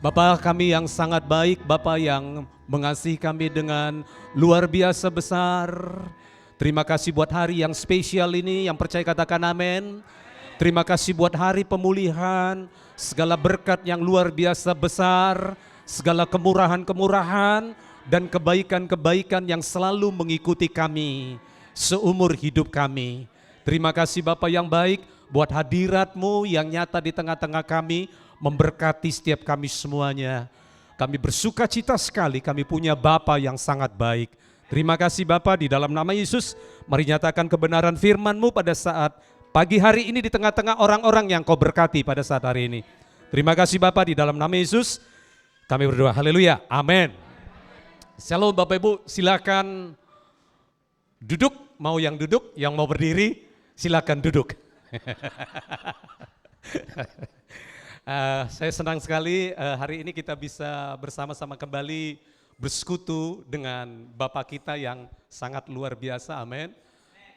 Bapa kami yang sangat baik, Bapa yang mengasihi kami dengan luar biasa besar. Terima kasih buat hari yang spesial ini, yang percaya katakan amin. Terima kasih buat hari pemulihan, segala berkat yang luar biasa besar, segala kemurahan-kemurahan dan kebaikan-kebaikan yang selalu mengikuti kami seumur hidup kami. Terima kasih Bapa yang baik buat hadirat-Mu yang nyata di tengah-tengah kami, memberkati setiap kami semuanya. Kami bersuka cita sekali, kami punya Bapa yang sangat baik. Terima kasih Bapa, di dalam nama Yesus, mari nyatakan kebenaran firman-Mu pada saat pagi hari ini di tengah-tengah orang-orang yang Kau berkati pada saat hari ini. Terima kasih Bapa, di dalam nama Yesus, kami berdoa, haleluya, amin. Shalom Bapak Ibu, silakan duduk, mau yang duduk, yang mau berdiri, silakan duduk. Saya senang sekali hari ini kita bisa bersama-sama kembali bersekutu dengan Bapak kita yang sangat luar biasa, amin.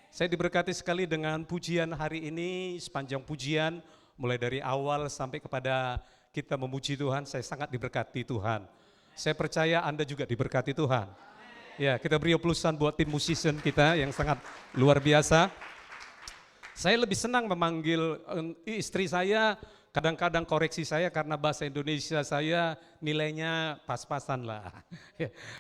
Saya diberkati sekali dengan pujian hari ini, sepanjang pujian, mulai dari awal sampai kepada kita memuji Tuhan, saya sangat diberkati Tuhan. Saya percaya Anda juga diberkati Tuhan. Ya, kita beri aplausan buat tim musician kita yang sangat luar biasa. Saya lebih senang memanggil istri saya, kadang-kadang koreksi saya karena bahasa Indonesia saya nilainya pas-pasan lah.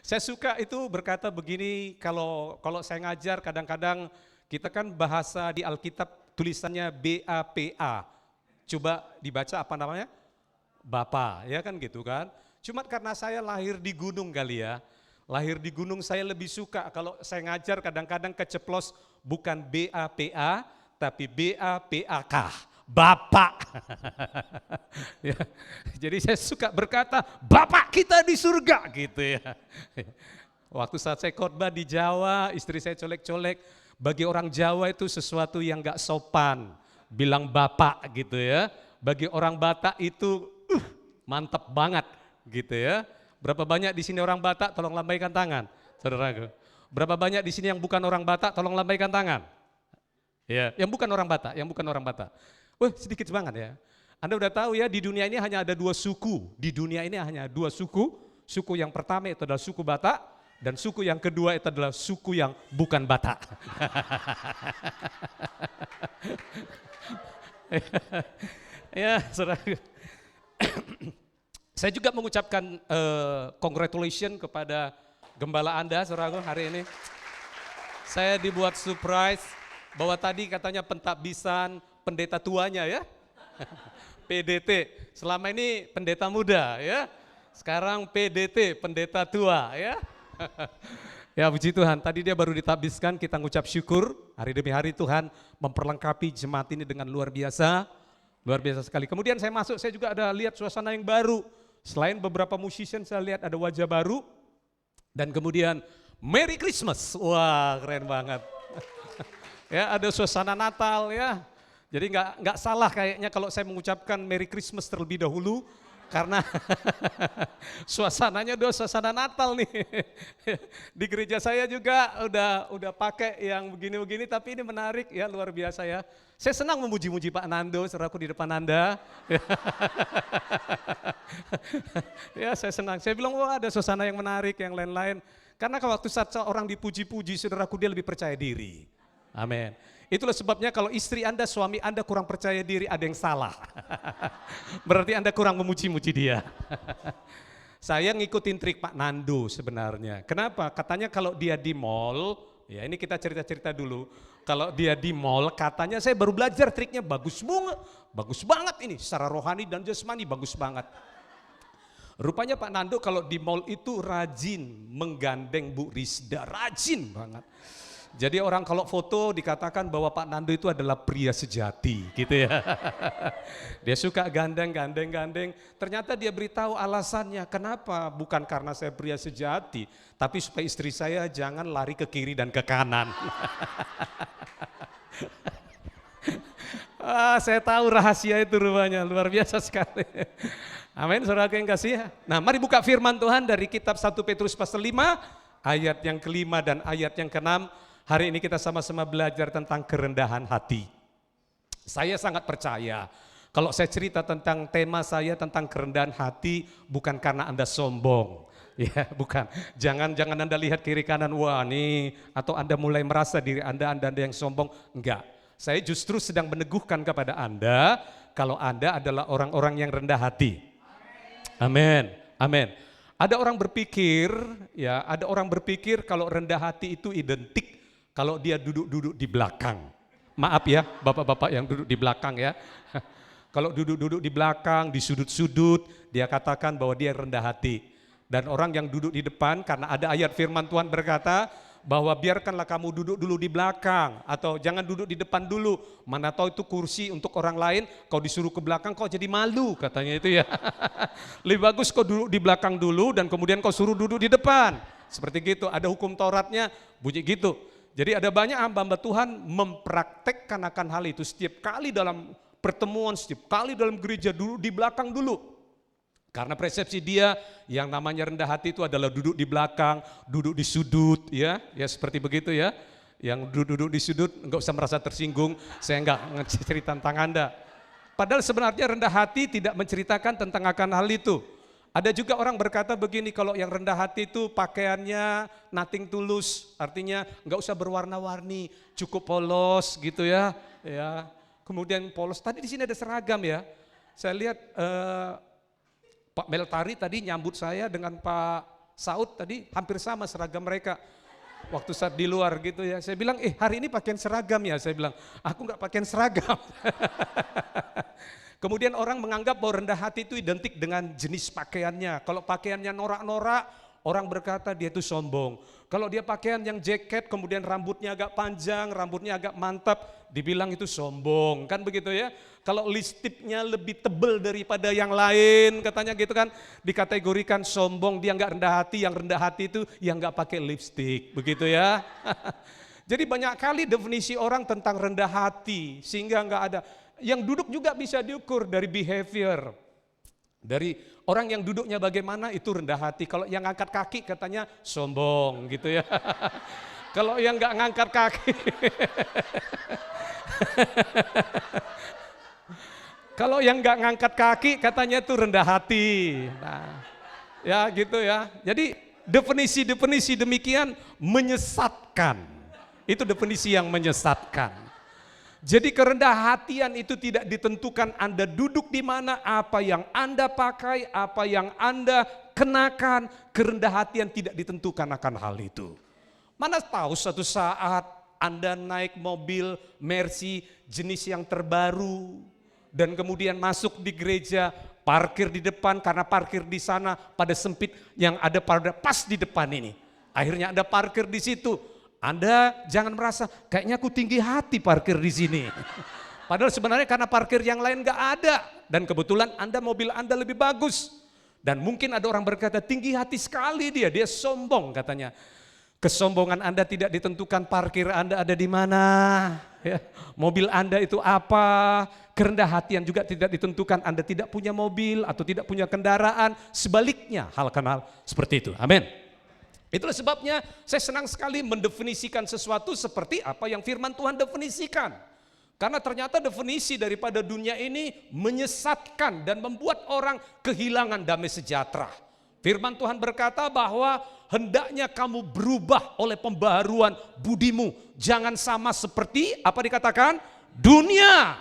Saya suka itu berkata begini, kalau saya ngajar kadang-kadang kita kan bahasa di Alkitab tulisannya B-A-P-A. Coba dibaca apa namanya? Bapa, ya kan gitu kan. Cuma karena saya lahir di gunung kali ya. Lahir di gunung saya lebih suka kalau saya ngajar kadang-kadang keceplos bukan B-A-P-A tapi B-A-P-A-K. Bapak. Ya, jadi saya suka berkata, Bapak kita di surga gitu ya. Waktu saat saya khotbah di Jawa, istri saya colek-colek, bagi orang Jawa itu sesuatu yang gak sopan, bilang Bapak gitu ya. Bagi orang Batak itu mantap banget gitu ya. Berapa banyak di sini orang Batak, tolong lambaikan tangan, saudaraku. Berapa banyak di sini yang bukan orang Batak, tolong lambaikan tangan. Ya, yang bukan orang Batak, yang bukan orang Batak. Wah, sedikit banget ya. Anda udah tahu ya, di dunia ini hanya ada dua suku. Di dunia ini hanya dua suku. Suku yang pertama itu adalah suku Batak, dan suku yang kedua itu adalah suku yang bukan Batak. Ya, saudara. Saya juga mengucapkan congratulations kepada gembala Anda, saudaraku, hari ini. Saya dibuat surprise bahwa tadi katanya pentakbisan pendeta tuanya ya. PDT, selama ini pendeta muda ya. Sekarang PDT, pendeta tua ya. Ya puji Tuhan, tadi dia baru ditabiskan, kita ngucap syukur. Hari demi hari Tuhan memperlengkapi jemaat ini dengan luar biasa. Luar biasa sekali. Kemudian saya masuk, saya juga ada lihat suasana yang baru. Selain beberapa musician saya lihat ada wajah baru. Dan kemudian Merry Christmas, wah keren banget. Ya, ada suasana Natal ya. Jadi nggak salah kayaknya kalau saya mengucapkan Merry Christmas terlebih dahulu karena suasananya udah suasana Natal nih. Di gereja saya juga udah pakai yang begini-begini, tapi ini menarik ya, luar biasa ya. Saya senang memuji-muji Pak Nando, saudaraku di depan Anda. Ya, saya senang. Saya bilang wah ada suasana yang menarik, yang lain-lain. Karena kalau waktu saat orang dipuji-puji, saudaraku dia lebih percaya diri. Amin. Itulah sebabnya kalau istri Anda, suami Anda kurang percaya diri, ada yang salah. Berarti Anda kurang memuji-muji dia. Saya ngikutin trik Pak Nando sebenarnya. Kenapa? Katanya kalau dia di mall, ya ini kita cerita-cerita dulu. Kalau dia di mall, katanya saya baru belajar triknya, bagus banget ini. Secara rohani dan jasmani bagus banget. Rupanya Pak Nando kalau di mall itu rajin menggandeng Bu Rizda, rajin banget. Jadi orang kalau foto dikatakan bahwa Pak Nando itu adalah pria sejati gitu ya. Dia suka gandeng. Ternyata dia beritahu alasannya, kenapa? Bukan karena saya pria sejati, tapi supaya istri saya jangan lari ke kiri dan ke kanan. Saya tahu rahasia itu rupanya, luar biasa sekali. Amin, saudara yang kasih. Nah mari buka firman Tuhan dari kitab 1 Petrus pasal 5, ayat yang kelima dan ayat yang keenam. Hari ini kita sama-sama belajar tentang kerendahan hati. Saya sangat percaya Kalau saya cerita tentang tema saya tentang kerendahan hati, bukan karena Anda sombong. Ya, bukan. Jangan Anda lihat kiri kanan, wah nih, atau Anda mulai merasa diri Anda yang sombong. Enggak. Saya justru sedang meneguhkan kepada Anda, kalau Anda adalah orang-orang yang rendah hati. Amin. Amin. Ada orang berpikir kalau rendah hati itu identik kalau dia duduk-duduk di belakang. Maaf ya, bapak-bapak yang duduk di belakang ya. Kalau duduk-duduk di belakang, di sudut-sudut, dia katakan bahwa dia rendah hati. Dan orang yang duduk di depan, karena ada ayat firman Tuhan berkata, bahwa biarkanlah kamu duduk dulu di belakang, atau jangan duduk di depan dulu. Mana tahu itu kursi untuk orang lain, kau disuruh ke belakang, kau jadi malu, katanya itu ya. Lebih bagus kau duduk di belakang dulu, dan kemudian kau suruh duduk di depan. Seperti gitu, ada hukum Tauratnya, bunyi gitu. Jadi ada banyak hamba-hamba Tuhan mempraktekkan akan hal itu. Setiap kali dalam pertemuan, setiap kali dalam gereja dulu di belakang dulu. Karena persepsi dia yang namanya rendah hati itu adalah duduk di belakang, duduk di sudut, ya seperti begitu ya. Yang duduk di sudut enggak usah merasa tersinggung, saya enggak cerita tentang Anda. Padahal sebenarnya rendah hati tidak menceritakan tentang akan hal itu. Ada juga orang berkata begini, kalau yang rendah hati itu pakaiannya nothing tulus, artinya enggak usah berwarna-warni, cukup polos gitu ya. Ya. Kemudian polos, tadi di sini ada seragam ya. Saya lihat Pak Meltari tadi nyambut saya dengan Pak Saud tadi hampir sama seragam mereka. Waktu saat di luar gitu ya, saya bilang hari ini pakaian seragam ya, saya bilang aku nggak pakaian seragam. Kemudian orang menganggap bahwa rendah hati itu identik dengan jenis pakaiannya. Kalau pakaiannya norak-norak, orang berkata dia itu sombong. Kalau dia pakaian yang jaket, kemudian rambutnya agak panjang, rambutnya agak mantap, dibilang itu sombong, kan begitu ya. Kalau lipstiknya lebih tebal daripada yang lain, katanya gitu kan, dikategorikan sombong, dia nggak rendah hati, yang rendah hati itu yang nggak pakai lipstik, begitu ya. Jadi banyak kali definisi orang tentang rendah hati, sehingga nggak ada. Yang duduk juga bisa diukur dari behavior. Dari orang yang duduknya bagaimana itu rendah hati. Kalau yang ngangkat kaki katanya sombong gitu ya. Kalau yang nggak ngangkat kaki. Kalau yang nggak ngangkat kaki katanya itu rendah hati. Nah, ya gitu ya. Jadi definisi-definisi demikian menyesatkan. Itu definisi yang menyesatkan. Jadi kerendahan hatian itu tidak ditentukan Anda duduk di mana, apa yang Anda pakai, apa yang Anda kenakan. Kerendahan hatian tidak ditentukan akan hal itu. Mana tahu suatu saat Anda naik mobil Mercy jenis yang terbaru dan kemudian masuk di gereja, parkir di depan karena parkir di sana pada sempit yang ada pada pas di depan ini. Akhirnya Anda parkir di situ. Anda jangan merasa kayaknya aku tinggi hati parkir di sini. Padahal sebenarnya karena parkir yang lain gak ada. Dan kebetulan mobil Anda lebih bagus. Dan mungkin ada orang berkata tinggi hati sekali dia sombong katanya. Kesombongan Anda tidak ditentukan parkir Anda ada di mana. Ya, mobil Anda itu apa. Kerendah hatian juga tidak ditentukan Anda tidak punya mobil atau tidak punya kendaraan. Sebaliknya hal seperti itu. Amin. Itulah sebabnya saya senang sekali mendefinisikan sesuatu seperti apa yang firman Tuhan definisikan. Karena ternyata definisi daripada dunia ini menyesatkan dan membuat orang kehilangan damai sejahtera. Firman Tuhan berkata bahwa hendaknya kamu berubah oleh pembaharuan budimu. Jangan sama seperti apa dikatakan? Dunia.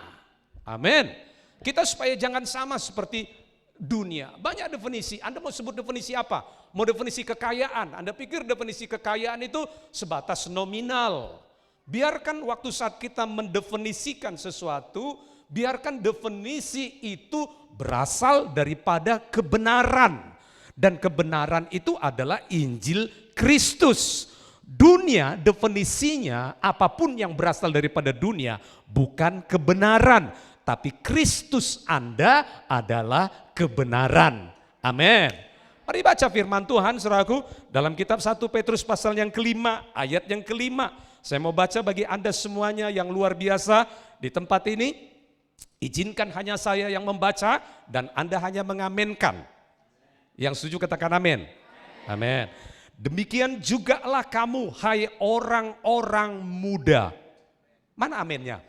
Amin. Kita supaya jangan sama seperti dunia. Banyak definisi. Anda mau sebut definisi apa? Mau definisi kekayaan. Anda pikir definisi kekayaan itu sebatas nominal. Biarkan waktu saat kita mendefinisikan sesuatu, biarkan definisi itu berasal daripada kebenaran. Dan kebenaran itu adalah Injil Kristus. Dunia definisinya apapun yang berasal daripada dunia bukan kebenaran. Tapi Kristus Anda adalah kebenaran. Amin. Mari baca firman Tuhan saudaraku dalam kitab 1 Petrus pasal yang kelima, ayat yang kelima. Saya mau baca bagi Anda semuanya yang luar biasa di tempat ini. Izinkan hanya saya yang membaca dan Anda hanya mengamenkan. Yang setuju katakan amin. Amin. Demikian jugalah kamu hai orang-orang muda. Mana aminnya?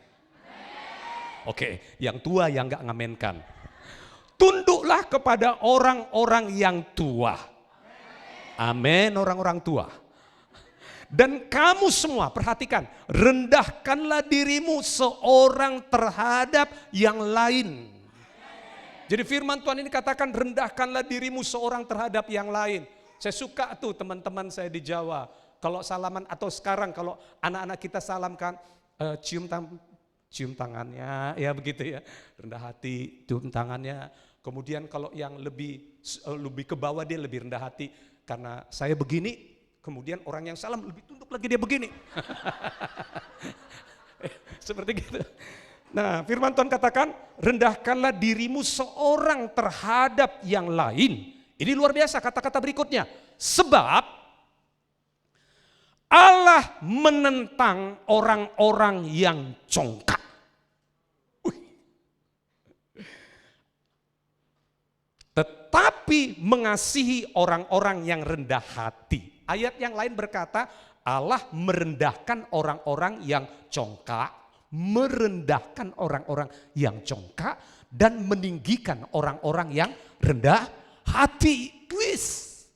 Oke, yang tua yang gak ngamenkan. Tunduklah kepada orang-orang yang tua. Amin, orang-orang tua. Dan kamu semua, perhatikan, rendahkanlah dirimu seorang terhadap yang lain. Jadi firman Tuhan ini katakan rendahkanlah dirimu seorang terhadap yang lain. Saya suka tuh teman-teman saya di Jawa. Kalau salaman atau sekarang kalau anak-anak kita salamkan, cium tangannya, ya begitu ya. Rendah hati, cium tangannya. Kemudian kalau yang lebih ke bawah dia lebih rendah hati. Karena saya begini, kemudian orang yang salam lebih tunduk lagi dia begini. Seperti gitu. Nah firman Tuhan katakan, rendahkanlah dirimu seorang terhadap yang lain. Ini luar biasa kata-kata berikutnya. Sebab Allah menentang orang-orang yang congkak. Tetapi mengasihi orang-orang yang rendah hati. Ayat yang lain berkata, Allah merendahkan orang-orang yang congkak, merendahkan orang-orang yang congkak, dan meninggikan orang-orang yang rendah hati. Twist.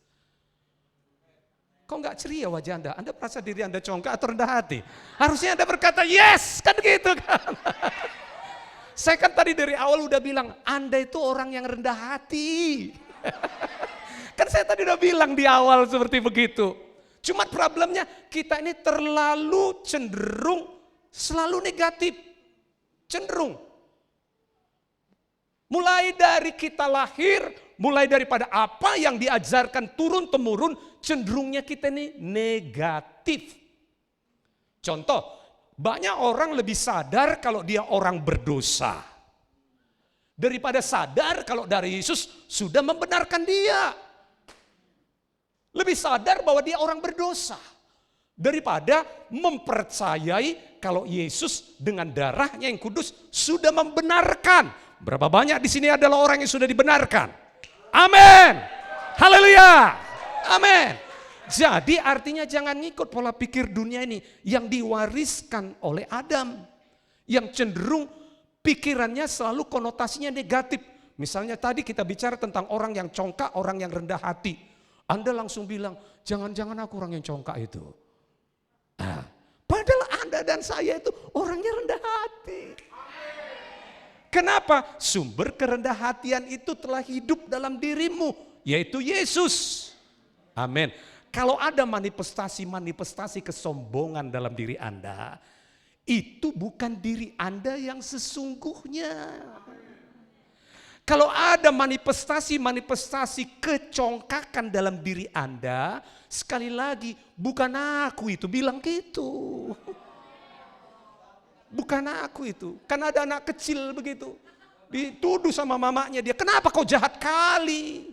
Kok nggak ceria wajah Anda? Anda merasa diri Anda congkak atau rendah hati? Harusnya Anda berkata yes, kan gitu kan. Saya kan tadi dari awal udah bilang, Anda itu orang yang rendah hati. Kan saya tadi udah bilang di awal seperti begitu. Cuma problemnya kita ini terlalu cenderung selalu negatif. Cenderung. Mulai dari kita lahir, mulai daripada apa yang diajarkan turun-temurun, cenderungnya kita ini negatif. Contoh, banyak orang lebih sadar kalau dia orang berdosa. Daripada sadar kalau dari Yesus sudah membenarkan dia. Lebih sadar bahwa dia orang berdosa. Daripada mempercayai kalau Yesus dengan darahnya yang kudus sudah membenarkan. Berapa banyak di sini adalah orang yang sudah dibenarkan. Amin. Haleluya. Amin. Jadi artinya jangan ngikut pola pikir dunia ini yang diwariskan oleh Adam. Yang cenderung pikirannya selalu konotasinya negatif. Misalnya tadi kita bicara tentang orang yang congkak, orang yang rendah hati. Anda langsung bilang, jangan-jangan aku orang yang congkak itu. Padahal Anda dan saya itu orangnya rendah hati. Kenapa? Sumber kerendah hatian itu telah hidup dalam dirimu, yaitu Yesus. Amin. Kalau ada manifestasi-manifestasi kesombongan dalam diri Anda, itu bukan diri Anda yang sesungguhnya. Kalau ada manifestasi-manifestasi kecongkakan dalam diri Anda, sekali lagi bukan aku itu bilang gitu. Bukan aku itu. Kan ada anak kecil begitu. Dituduh sama mamanya dia, kenapa kau jahat kali?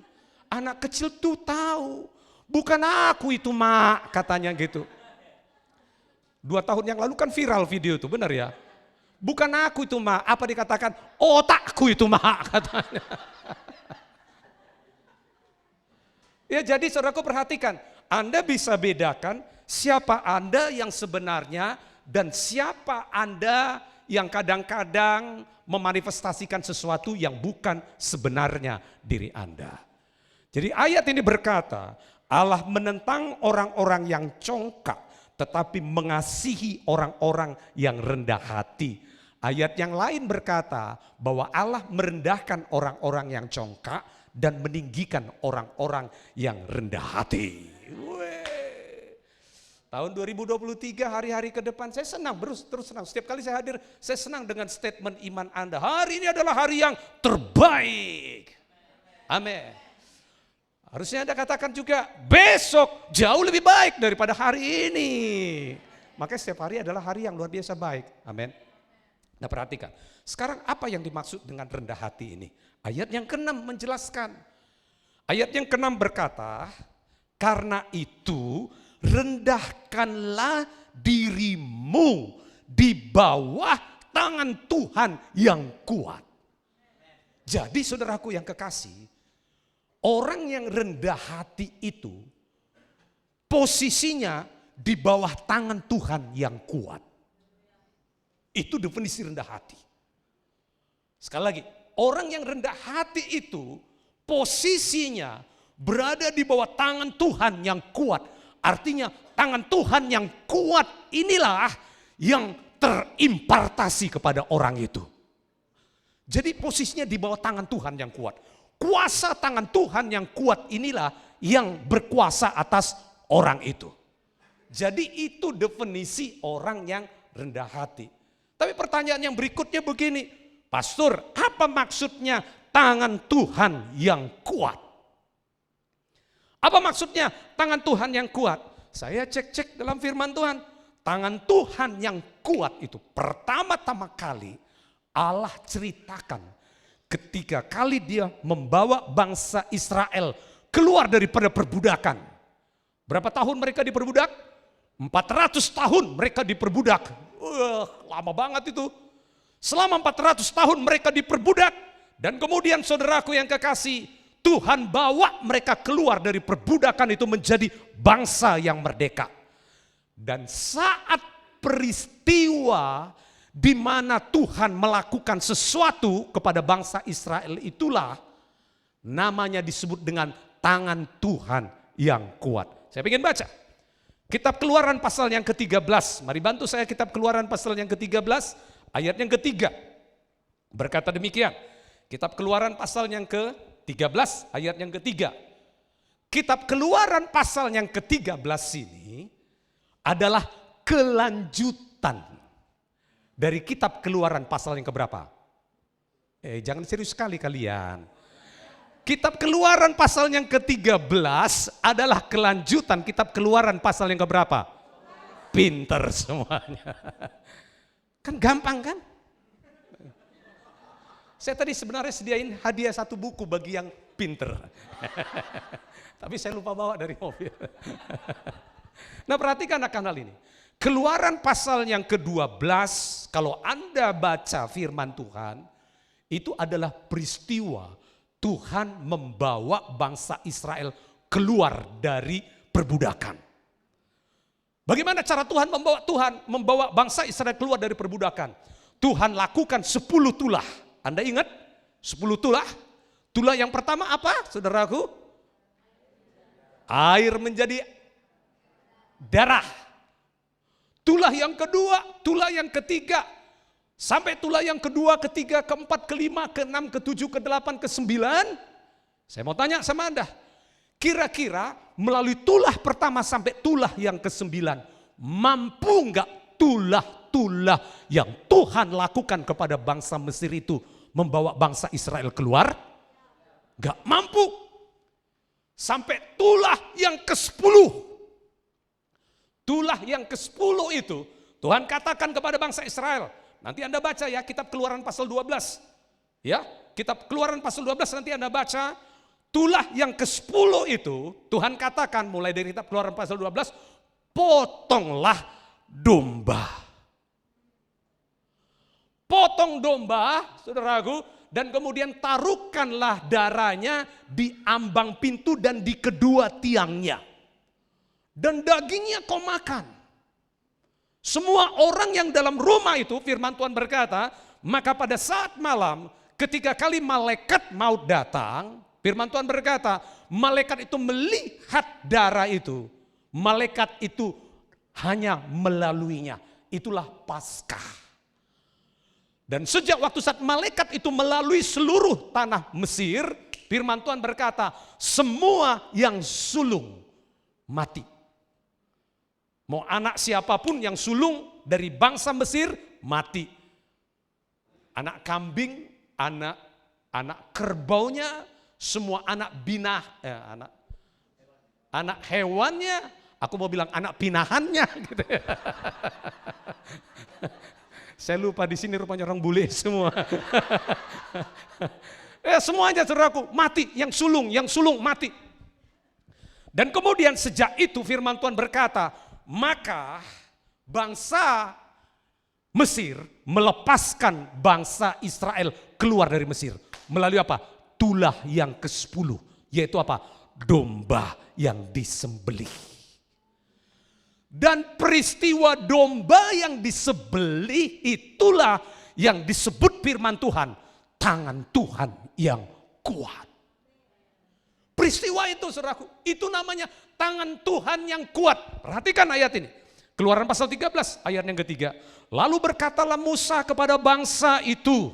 Anak kecil tuh tahu. Bukan aku itu mak, katanya gitu. 2 tahun yang lalu kan viral video itu, benar ya? Bukan aku itu mak, apa dikatakan? Otakku itu mak, katanya. Ya jadi saudaraku perhatikan, Anda bisa bedakan siapa Anda yang sebenarnya dan siapa Anda yang kadang-kadang memanifestasikan sesuatu yang bukan sebenarnya diri Anda. Jadi ayat ini berkata, Allah menentang orang-orang yang congkak, tetapi mengasihi orang-orang yang rendah hati. Ayat yang lain berkata bahwa Allah merendahkan orang-orang yang congkak dan meninggikan orang-orang yang rendah hati. Tahun 2023 hari-hari ke depan saya senang, terus senang. Setiap kali saya hadir, saya senang dengan statement iman Anda. Hari ini adalah hari yang terbaik. Amin. Harusnya Anda katakan juga besok jauh lebih baik daripada hari ini. Makanya setiap hari adalah hari yang luar biasa baik. Amin. Nah perhatikan, sekarang apa yang dimaksud dengan rendah hati ini? Ayat yang ke-6 menjelaskan. Ayat yang ke-6 berkata, karena itu rendahkanlah dirimu di bawah tangan Tuhan yang kuat. Jadi saudaraku yang kekasih, orang yang rendah hati itu posisinya di bawah tangan Tuhan yang kuat. Itu definisi rendah hati. Sekali lagi, orang yang rendah hati itu posisinya berada di bawah tangan Tuhan yang kuat. Artinya tangan Tuhan yang kuat inilah yang terimpartasi kepada orang itu. Jadi posisinya di bawah tangan Tuhan yang kuat. Kuasa tangan Tuhan yang kuat inilah yang berkuasa atas orang itu. Jadi itu definisi orang yang rendah hati. Tapi pertanyaan yang berikutnya begini, Pastor, apa maksudnya tangan Tuhan yang kuat? Apa maksudnya tangan Tuhan yang kuat? Saya cek-cek dalam firman Tuhan. Tangan Tuhan yang kuat itu pertama-tama kali Allah ceritakan ketika kali dia membawa bangsa Israel keluar daripada perbudakan. Berapa tahun mereka diperbudak? 400 tahun mereka diperbudak. Lama banget itu. Selama 400 tahun mereka diperbudak. Dan kemudian saudaraku yang kekasih, Tuhan bawa mereka keluar dari perbudakan itu menjadi bangsa yang merdeka. Dan saat peristiwa di mana Tuhan melakukan sesuatu kepada bangsa Israel itulah namanya disebut dengan tangan Tuhan yang kuat. Saya ingin baca Kitab Keluaran pasal yang ke-13. Mari bantu saya, Kitab Keluaran pasal yang ke-13 ayat yang ke-3. Berkata demikian. Kitab Keluaran pasal yang ke-13 ayat yang ke-3. Kitab Keluaran pasal yang ke-13 ini adalah kelanjutan dari kitab Keluaran pasal yang keberapa? Jangan serius sekali kalian. Kitab Keluaran pasal yang ke-13 adalah kelanjutan kitab Keluaran pasal yang keberapa? Pinter semuanya. Kan gampang kan? Saya tadi sebenarnya sediain hadiah satu buku bagi yang pinter. Tapi saya lupa bawa dari mobil. Nah, perhatikan akan hal ini. Keluaran pasal yang ke-12, kalau Anda baca firman Tuhan, itu adalah peristiwa Tuhan membawa bangsa Israel keluar dari perbudakan. Bagaimana cara Tuhan membawa bangsa Israel keluar dari perbudakan? Tuhan lakukan 10 tulah. Anda ingat 10 tulah? Tulah yang pertama apa, saudaraku? Air menjadi darah. Tulah yang kedua, tulah yang ketiga, sampai tulah yang kedua, ketiga, keempat, kelima, keenam, ketujuh, kedelapan, kesembilan. Saya mau tanya sama Anda, kira-kira melalui tulah pertama sampai tulah yang kesembilan, mampu enggak tulah-tulah yang Tuhan lakukan kepada bangsa Mesir itu membawa bangsa Israel keluar? Enggak mampu. Sampai tulah yang ke-10. Tulah yang ke-10 itu Tuhan katakan kepada bangsa Israel. Nanti Anda baca ya kitab Keluaran pasal 12. Ya, kitab Keluaran pasal 12 nanti Anda baca. Tulah yang ke-10 itu Tuhan katakan mulai dari kitab Keluaran pasal 12, potonglah domba. Potong domba, saudaraku, dan kemudian taruhkanlah darahnya di ambang pintu dan di kedua tiangnya. Dan dagingnya kau makan. Semua orang yang dalam rumah itu, firman Tuhan berkata, maka pada saat malam ketika kali malaikat maut datang, firman Tuhan berkata, malaikat itu melihat darah itu. Malaikat itu hanya melaluinya. Itulah Paskah. Dan sejak waktu saat malaikat itu melalui seluruh tanah Mesir, firman Tuhan berkata, semua yang sulung mati. Mau anak siapapun yang sulung dari bangsa Mesir mati. Anak kambing, anak kerbaunya, semua anak binah, anak hewannya, aku mau bilang anak pinahannya gitu ya. Saya lupa di sini rupanya orang bule semua. Semuanya saudaraku mati, yang sulung mati. Dan kemudian sejak itu firman Tuhan berkata, maka bangsa Mesir melepaskan bangsa Israel keluar dari Mesir. Melalui apa? Tulah yang ke-10. Yaitu apa? Domba yang disembelih. Dan peristiwa domba yang disembelih itulah yang disebut firman Tuhan. tangan Tuhan yang kuat. Peristiwa itu saudaraku, itu namanya tangan Tuhan yang kuat. Perhatikan ayat ini. Keluaran pasal 13 ayat yang ketiga. Lalu berkatalah Musa kepada bangsa itu,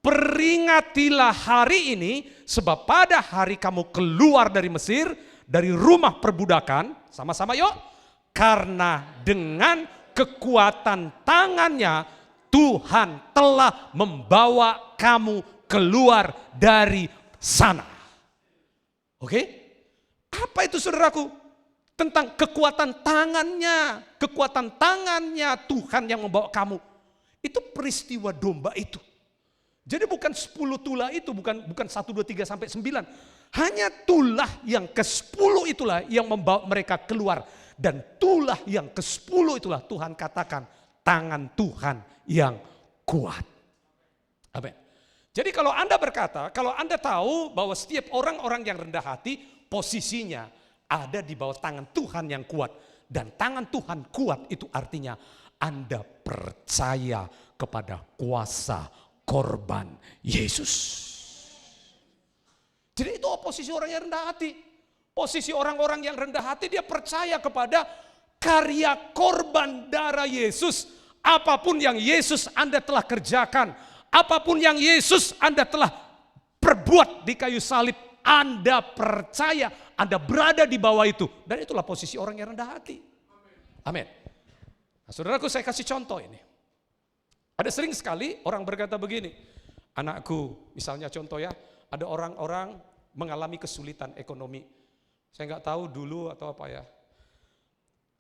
peringatilah hari ini sebab pada hari kamu keluar dari Mesir, dari rumah perbudakan, sama-sama yuk. Karena dengan kekuatan tangannya Tuhan telah membawa kamu keluar dari sana. Oke? Apa itu saudaraku? Tentang kekuatan tangannya. Kekuatan tangannya Tuhan yang membawa kamu. Itu peristiwa domba itu. Jadi bukan 10 tulah itu, bukan 1, 2, 3 sampai 9. Hanya tulah yang ke-10 itulah yang membawa mereka keluar. Dan tulah yang ke-10 itulah Tuhan katakan tangan Tuhan yang kuat. Amin. Jadi kalau Anda berkata, kalau Anda tahu bahwa setiap orang-orang yang rendah hati posisinya ada di bawah tangan Tuhan yang kuat. Dan tangan Tuhan kuat itu artinya Anda percaya kepada kuasa korban Yesus. Jadi itu posisi orang yang rendah hati. Posisi orang-orang yang rendah hati dia percaya kepada karya korban darah Yesus. Apapun yang Yesus Anda telah kerjakan, apapun yang Yesus Anda telah perbuat di kayu salib, Anda percaya, Anda berada di bawah itu. Dan itulah posisi orang yang rendah hati. Amin. Nah, saudaraku, saya kasih contoh ini. Ada sering sekali orang berkata begini, anakku, misalnya contoh ya, ada orang-orang mengalami kesulitan ekonomi. Saya nggak tahu dulu atau apa ya.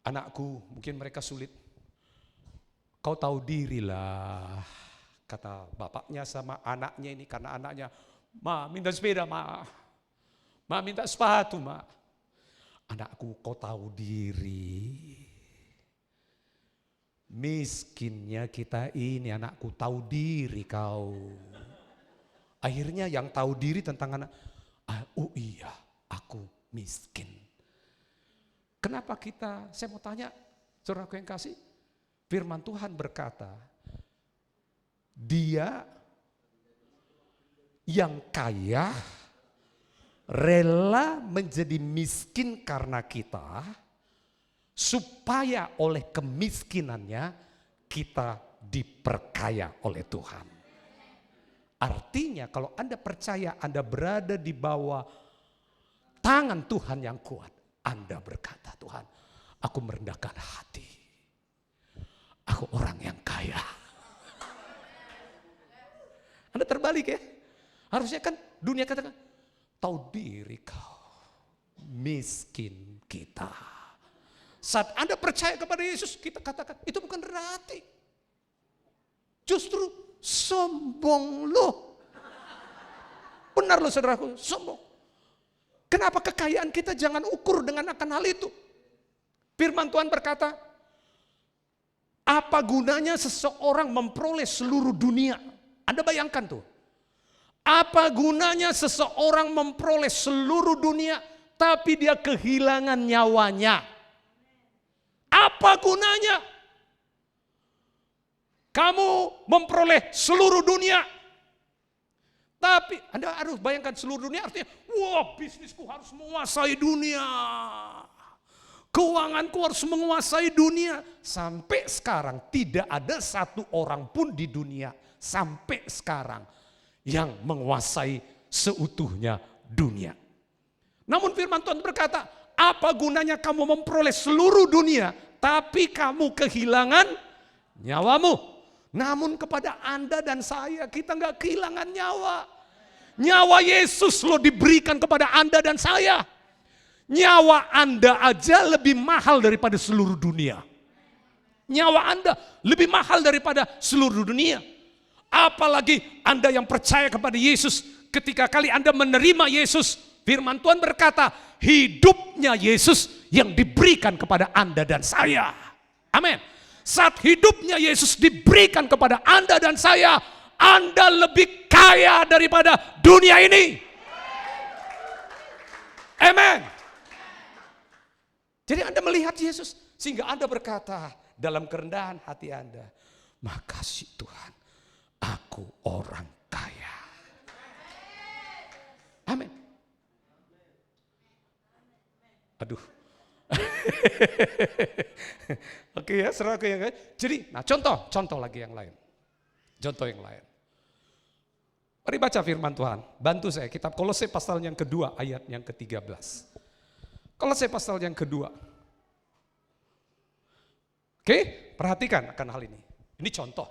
Anakku, mungkin mereka sulit. Kau tahu dirilah, kata bapaknya sama anaknya ini, karena anaknya, ma minta sepeda, ma minta sepatu, ma. Anakku, kau tahu diri. Miskinnya kita ini, anakku, tahu diri kau. Akhirnya yang tahu diri tentang anak, oh iya, aku miskin. Kenapa kita, saya mau tanya, saudaraku yang kasih, firman Tuhan berkata, dia yang kaya rela menjadi miskin karena kita, supaya oleh kemiskinannya kita diperkaya oleh Tuhan. Artinya kalau Anda percaya Anda berada di bawah tangan Tuhan yang kuat, Anda berkata, Tuhan, aku merendahkan hati. Aku orang yang kaya. Anda terbalik ya. Harusnya kan dunia katakan, tahu diri kau, miskin kita. Saat Anda percaya kepada Yesus, kita katakan itu bukan rendah hati. Justru sombong loh. Benar loh saudaraku, sombong. Kenapa kekayaan kita jangan ukur dengan akan hal itu? Firman Tuhan berkata, apa gunanya seseorang memperoleh seluruh dunia? Anda bayangkan tuh. Apa gunanya seseorang memperoleh seluruh dunia tapi dia kehilangan nyawanya? Apa gunanya? Kamu memperoleh seluruh dunia. Tapi Anda harus bayangkan seluruh dunia artinya, wah bisnisku harus menguasai dunia. Keuanganku harus menguasai dunia. Sampai sekarang tidak ada satu orang pun di dunia sampai sekarang yang menguasai seutuhnya dunia. Namun firman Tuhan berkata, apa gunanya kamu memperoleh seluruh dunia tapi kamu kehilangan nyawamu. Namun kepada Anda dan saya kita nggak kehilangan nyawa. Nyawa Yesus loh diberikan kepada Anda dan saya. Nyawa Anda aja lebih mahal daripada seluruh dunia. Nyawa Anda lebih mahal daripada seluruh dunia. Apalagi Anda yang percaya kepada Yesus, ketika kali Anda menerima Yesus, firman Tuhan berkata, hidupnya Yesus yang diberikan kepada Anda dan saya. Amin. Saat hidupnya Yesus diberikan kepada Anda dan saya, Anda lebih kaya daripada dunia ini. Amin. Jadi Anda melihat Yesus, sehingga Anda berkata dalam kerendahan hati Anda, makasih Tuhan, aku orang kaya. Aduh. Oke ya, saudaraku yang lain. Jadi, nah contoh lagi yang lain. Contoh yang lain. Mari baca firman Tuhan. Bantu saya, kitab Kolose pasal yang kedua, ayat yang ke-13. Kolose pasal yang kedua. Oke, perhatikan akan hal ini. Ini contoh.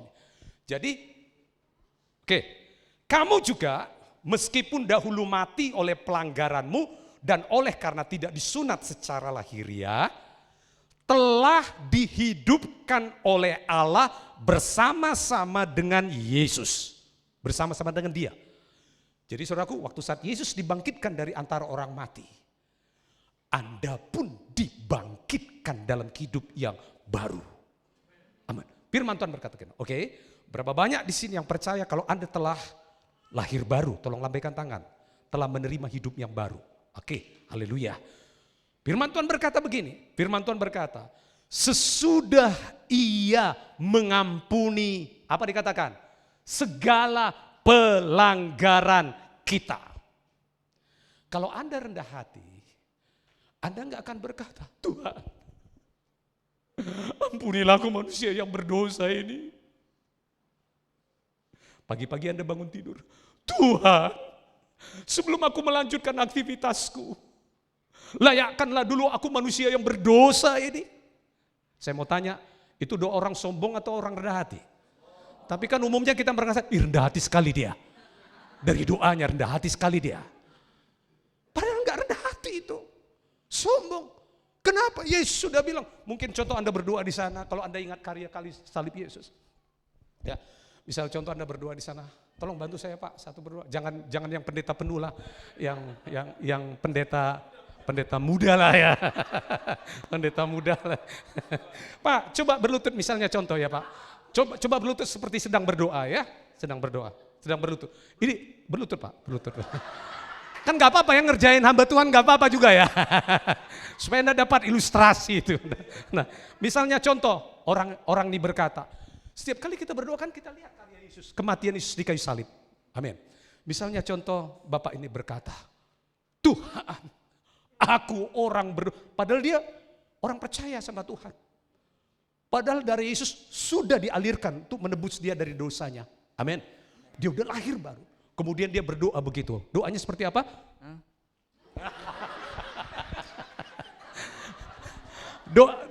Jadi, oke, kamu juga meskipun dahulu mati oleh pelanggaranmu dan oleh karena tidak disunat secara lahiriah, telah dihidupkan oleh Allah bersama-sama dengan Yesus. Bersama-sama dengan dia. Jadi saudaraku, waktu saat Yesus dibangkitkan dari antara orang mati, Anda pun dibangkitkan dalam hidup yang baru. Amin. Firman Tuhan berkata, oke, berapa banyak di sini yang percaya kalau Anda telah lahir baru? Tolong lambaikan tangan. Telah menerima hidup yang baru. Oke, haleluya. Firman Tuhan berkata begini, firman Tuhan berkata, sesudah ia mengampuni, apa dikatakan? Segala pelanggaran kita. Kalau Anda rendah hati, Anda nggak akan berkata, Tuhan, ampunilah aku manusia yang berdosa ini. Pagi-pagi Anda bangun tidur, Tuhan, sebelum aku melanjutkan aktivitasku, layakkanlah dulu aku manusia yang berdosa ini. Saya mau tanya, itu doa orang sombong atau orang rendah hati? Tapi kan umumnya kita merasa, rendah hati sekali dia. Dari doanya rendah hati sekali dia. Padahal enggak rendah hati itu. Sombong. Kenapa? Yesus sudah bilang, mungkin contoh Anda berdoa di sana, kalau Anda ingat karya kali salib Yesus. Ya, misal contoh Anda berdoa di sana, tolong bantu saya Pak, satu berdoa. Jangan yang pendeta penuh lah, yang pendeta muda lah ya. Pendeta muda lah. Pak, coba berlutut misalnya contoh ya Pak. Coba berlutut seperti sedang berdoa ya. Sedang berdoa, sedang berlutut. Ini berlutut Pak, berlutut. Kan gak apa-apa yang ngerjain hamba Tuhan, gak apa-apa juga ya. Supaya Anda dapat ilustrasi itu. Nah, misalnya contoh, orang ini berkata, setiap kali kita berdoa kan kita lihat karya Yesus, kematian Yesus di kayu salib. Amin. Misalnya contoh, Bapak ini berkata, Tuhan, aku orang berdoa. Padahal dia orang percaya sama Tuhan. Padahal dari Yesus sudah dialirkan untuk menebus dia dari dosanya. Amin. Dia udah lahir baru. Kemudian dia berdoa begitu. Doanya seperti apa?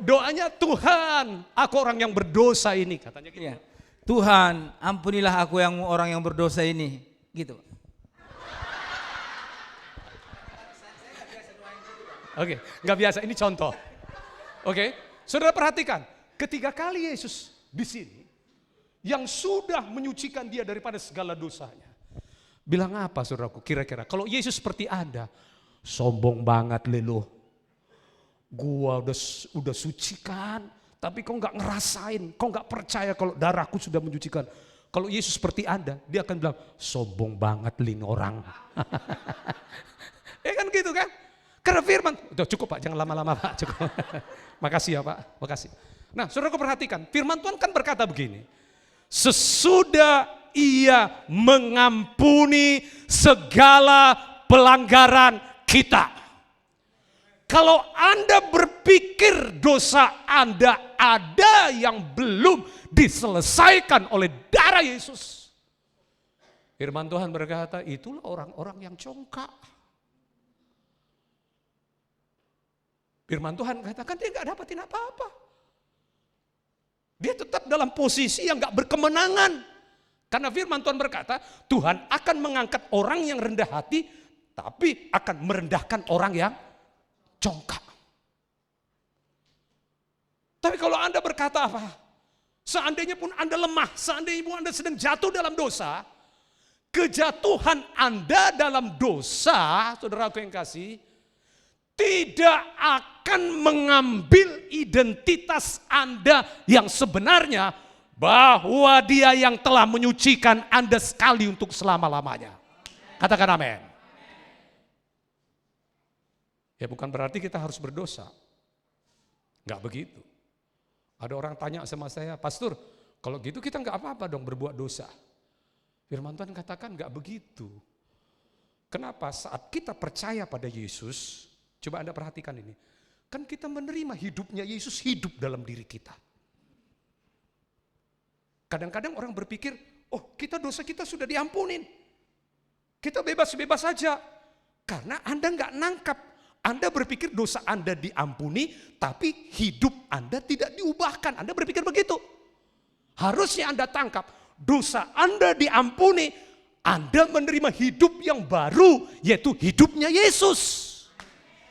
Doanya, Tuhan, aku orang yang berdosa ini. Katanya gitu. Ya. Tuhan, ampunilah aku yang orang yang berdosa ini. Gitu. Oke, nggak biasa. Ini contoh. Oke, saudara perhatikan. Ketiga kali Yesus di sini, yang sudah menyucikan dia daripada segala dosanya. Bilang apa saudaraku kira-kira? Kalau Yesus seperti Anda, sombong banget lelo. Gua udah sucikan, tapi kau nggak ngerasain, kau nggak percaya kalau darahku sudah menyucikan. Kalau Yesus seperti Anda, dia akan bilang, sombong banget lin orang. Ya kan gitu kan? Karena firman, udah cukup Pak, jangan lama-lama Pak, cukup. Makasih ya Pak, makasih. Nah, saudaraku perhatikan, firman Tuhan kan berkata begini. Sesudah ia mengampuni segala pelanggaran kita. Kalau Anda berpikir dosa Anda ada yang belum diselesaikan oleh darah Yesus, firman Tuhan berkata, itulah orang-orang yang congkak. Firman Tuhan katakan dia nggak dapatin apa-apa. Dia tetap dalam posisi yang gak berkemenangan. Karena firman Tuhan berkata, Tuhan akan mengangkat orang yang rendah hati, tapi akan merendahkan orang yang congkak. Tapi kalau Anda berkata apa? Seandainya pun Anda lemah, seandainya pun Anda sedang jatuh dalam dosa, kejatuhan Anda dalam dosa, saudaraku yang kasih, tidak akan mengambil identitas Anda yang sebenarnya, bahwa dia yang telah menyucikan Anda sekali untuk selama-lamanya. Katakan amin. Ya bukan berarti kita harus berdosa. Enggak begitu. Ada orang tanya sama saya, Pastor, kalau gitu kita enggak apa-apa dong berbuat dosa. Firman Tuhan katakan enggak begitu. Kenapa? Saat kita percaya pada Yesus, Coba Anda perhatikan ini. Kan kita menerima hidupnya Yesus hidup dalam diri kita. Kadang-kadang orang berpikir, oh kita dosa kita sudah diampunin. Kita bebas-bebas saja. Karena Anda nggak nangkap. Anda berpikir dosa Anda diampuni, tapi hidup Anda tidak diubahkan. Anda berpikir begitu. Harusnya Anda tangkap, dosa Anda diampuni, Anda menerima hidup yang baru, yaitu hidupnya Yesus.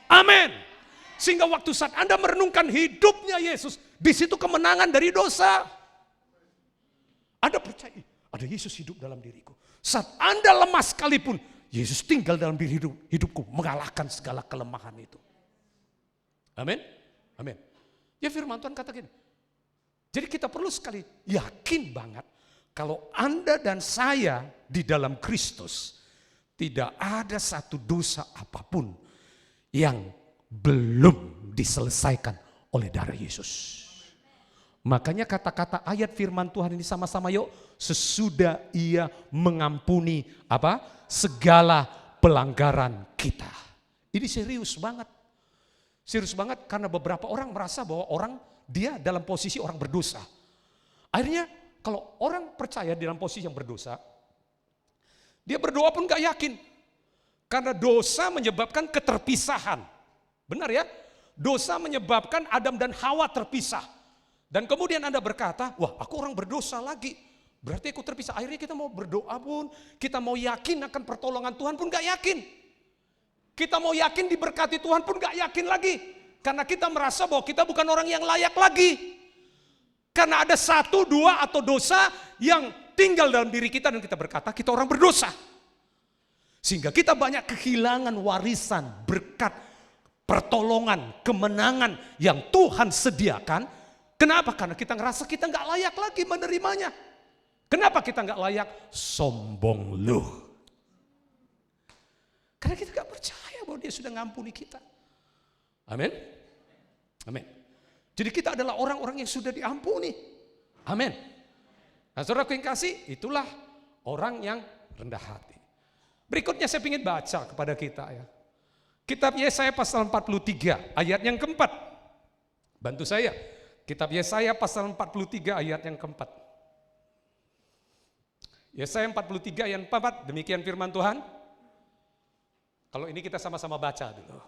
Amin. Sehingga waktu saat Anda merenungkan hidupnya Yesus, di situ kemenangan dari dosa. Anda percaya, ada Yesus hidup dalam diriku. Saat Anda lemah sekalipun, Yesus tinggal dalam diri hidupku, mengalahkan segala kelemahan itu. Amin. Amin. Ya firman Tuhan kata gini. Jadi kita perlu sekali yakin banget kalau Anda dan saya di dalam Kristus tidak ada satu dosa apapun yang belum diselesaikan oleh darah Yesus. Makanya kata-kata ayat firman Tuhan ini sama-sama yuk. Sesudah ia mengampuni apa? Segala pelanggaran kita. Ini serius banget. Serius banget karena beberapa orang merasa bahwa dia dalam posisi orang berdosa. Akhirnya kalau orang percaya dalam posisi yang berdosa, dia berdoa pun gak yakin. Karena dosa menyebabkan keterpisahan. Benar ya? Dosa menyebabkan Adam dan Hawa terpisah. Dan kemudian Anda berkata, wah aku orang berdosa lagi. Berarti aku terpisah. Akhirnya kita mau berdoa pun, kita mau yakin akan pertolongan Tuhan pun gak yakin. Kita mau yakin diberkati Tuhan pun gak yakin lagi. Karena kita merasa bahwa kita bukan orang yang layak lagi. Karena ada satu, dua atau dosa yang tinggal dalam diri kita dan kita berkata kita orang berdosa. Sehingga kita banyak kehilangan warisan, berkat, pertolongan, kemenangan yang Tuhan sediakan. Kenapa? Karena kita ngerasa kita gak layak lagi menerimanya. Kenapa kita gak layak? Sombong lu. Karena kita gak percaya bahwa dia sudah ngampuni kita. Amin. Amin. Jadi kita adalah orang-orang yang sudah diampuni. Amin. Nah saudara yang kasih, itulah orang yang rendah hati. Berikutnya saya ingin baca kepada kita ya. Kitab Yesaya pasal 43 ayat yang keempat. Bantu saya. Kitab Yesaya pasal 43 ayat yang keempat. Yesaya 43 ayat 4, demikian firman Tuhan. Kalau ini kita sama-sama baca dulu.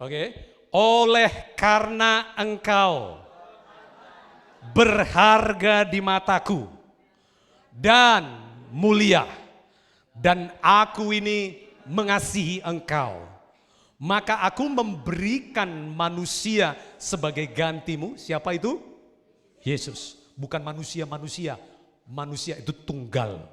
Oke. Oleh karena engkau berharga di mataku dan mulia, dan aku ini mengasihi engkau, maka aku memberikan manusia sebagai gantimu. Siapa itu? Yesus. Bukan manusia-manusia. Manusia itu tunggal.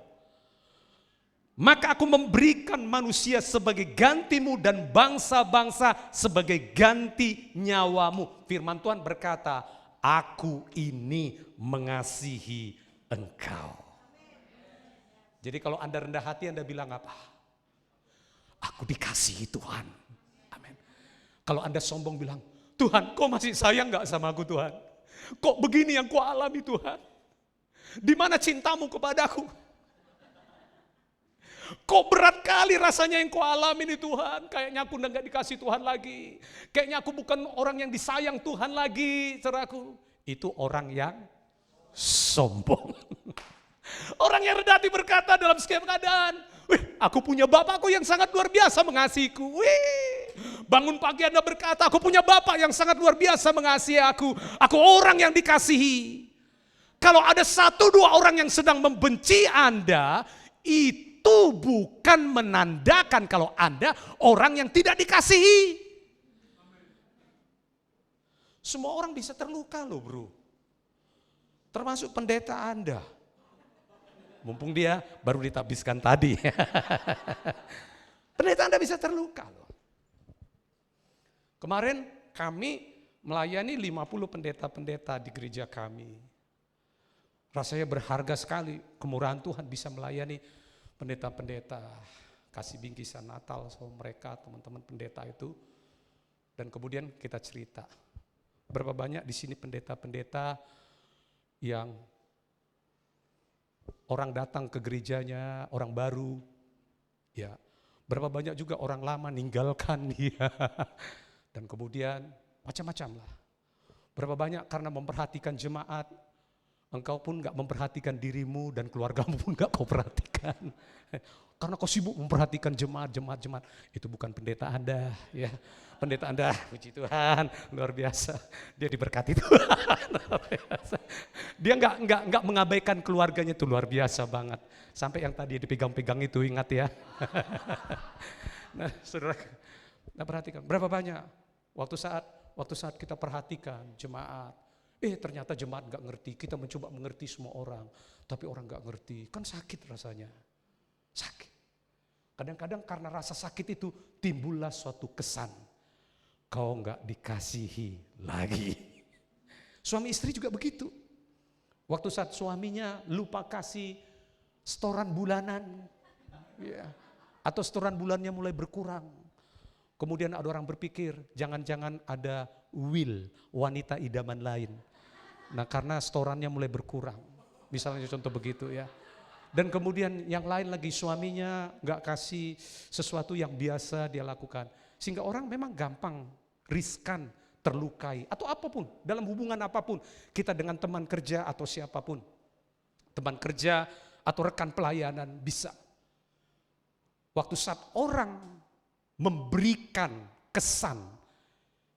Maka aku memberikan manusia sebagai gantimu dan bangsa-bangsa sebagai ganti nyawamu. Firman Tuhan berkata, aku ini mengasihi engkau. Jadi kalau Anda rendah hati, Anda bilang apa? Aku dikasihi Tuhan. Amin. Kalau Anda sombong bilang, Tuhan kok masih sayang gak sama aku Tuhan? Kok begini yang ku alami Tuhan? Di mana cintamu kepadaku? Kok berat kali rasanya yang ku alami nih Tuhan. Kayaknya aku udah gak dikasih Tuhan lagi. Kayaknya aku bukan orang yang disayang Tuhan lagi. Saudaraku, itu orang yang sombong. Orang yang rendah hati berkata dalam setiap keadaan, wih, aku punya Bapakku yang sangat luar biasa mengasihiku. Wih, bangun pagi Anda berkata, aku punya Bapak yang sangat luar biasa mengasihi aku. Aku orang yang dikasihi. Kalau ada satu dua orang yang sedang membenci Anda, itu bukan menandakan kalau Anda orang yang tidak dikasihi. Semua orang bisa terluka loh bro. Termasuk pendeta Anda. Mumpung dia baru ditabiskan tadi. Pendeta Anda bisa terluka loh. Kemarin kami melayani 50 pendeta-pendeta di gereja kami. Rasanya berharga sekali, kemurahan Tuhan bisa melayani pendeta-pendeta, kasih bingkisan Natal sama mereka, teman-teman pendeta itu. Dan kemudian kita cerita, berapa banyak di sini pendeta-pendeta yang orang datang ke gerejanya, orang baru, ya Berapa banyak juga orang lama ninggalkan dia. Dan kemudian macam-macam lah. Berapa banyak karena memperhatikan jemaat, engkau pun gak memperhatikan dirimu dan keluargamu pun gak kau perhatikan. Karena kau sibuk memperhatikan jemaat. Itu bukan pendeta Anda. Ya. Pendeta Anda, puji Tuhan, luar biasa. Dia diberkati Tuhan. Dia nggak mengabaikan keluarganya, itu luar biasa banget. Sampai yang tadi dipegang-pegang itu, ingat ya. Nah, saudara, nah perhatikan berapa banyak waktu saat kita perhatikan jemaat. Ternyata jemaat nggak ngerti. Kita mencoba mengerti semua orang, tapi orang nggak ngerti. Kan sakit rasanya, sakit. Kadang-kadang karena rasa sakit itu timbullah suatu kesan. Kau nggak dikasihi lagi. Suami istri juga begitu. Waktu saat suaminya lupa kasih setoran bulanan, ya, atau setoran bulannya mulai berkurang. Kemudian ada orang berpikir, jangan-jangan ada Will, wanita idaman lain. Nah karena setorannya mulai berkurang. Misalnya contoh begitu ya. Dan kemudian yang lain lagi suaminya nggak kasih sesuatu yang biasa dia lakukan. Sehingga orang memang gampang riskan, terlukai, atau apapun, dalam hubungan apapun, kita dengan teman kerja atau siapapun, teman kerja atau rekan pelayanan bisa. Waktu saat orang memberikan kesan,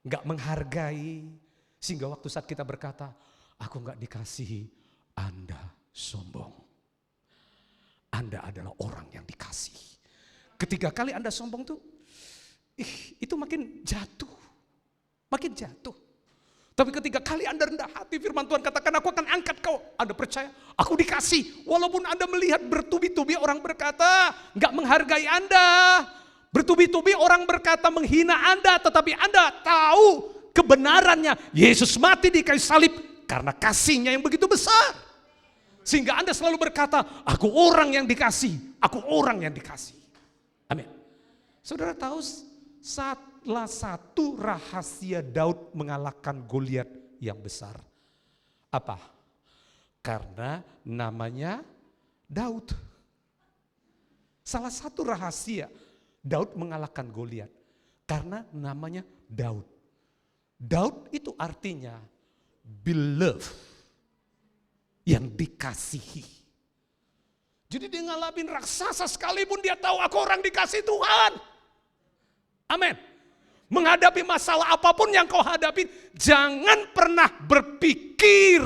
gak menghargai, sehingga waktu saat kita berkata, aku gak dikasihi, Anda sombong. Anda adalah orang yang dikasihi. Ketiga kali Anda sombong tuh, itu makin jatuh. Makin jatuh. Tapi ketika kali Anda rendah hati, firman Tuhan katakan aku akan angkat kau. Anda percaya, aku dikasih. Walaupun Anda melihat bertubi-tubi orang berkata gak menghargai Anda. Bertubi-tubi orang berkata menghina Anda. Tetapi Anda tahu kebenarannya. Yesus mati di kayu salib karena kasihnya yang begitu besar. Sehingga Anda selalu berkata, aku orang yang dikasih. Aku orang yang dikasih. Amin. Saudara tahu salah satu rahasia Daud mengalahkan Goliat yang besar. Apa? Karena namanya Daud. Salah satu rahasia Daud mengalahkan Goliat karena namanya Daud. Daud itu artinya beloved, yang dikasihi. Jadi dia ngalamin raksasa sekalipun dia tahu aku orang dikasih Tuhan. Amin. Menghadapi masalah apapun yang kau hadapi, jangan pernah berpikir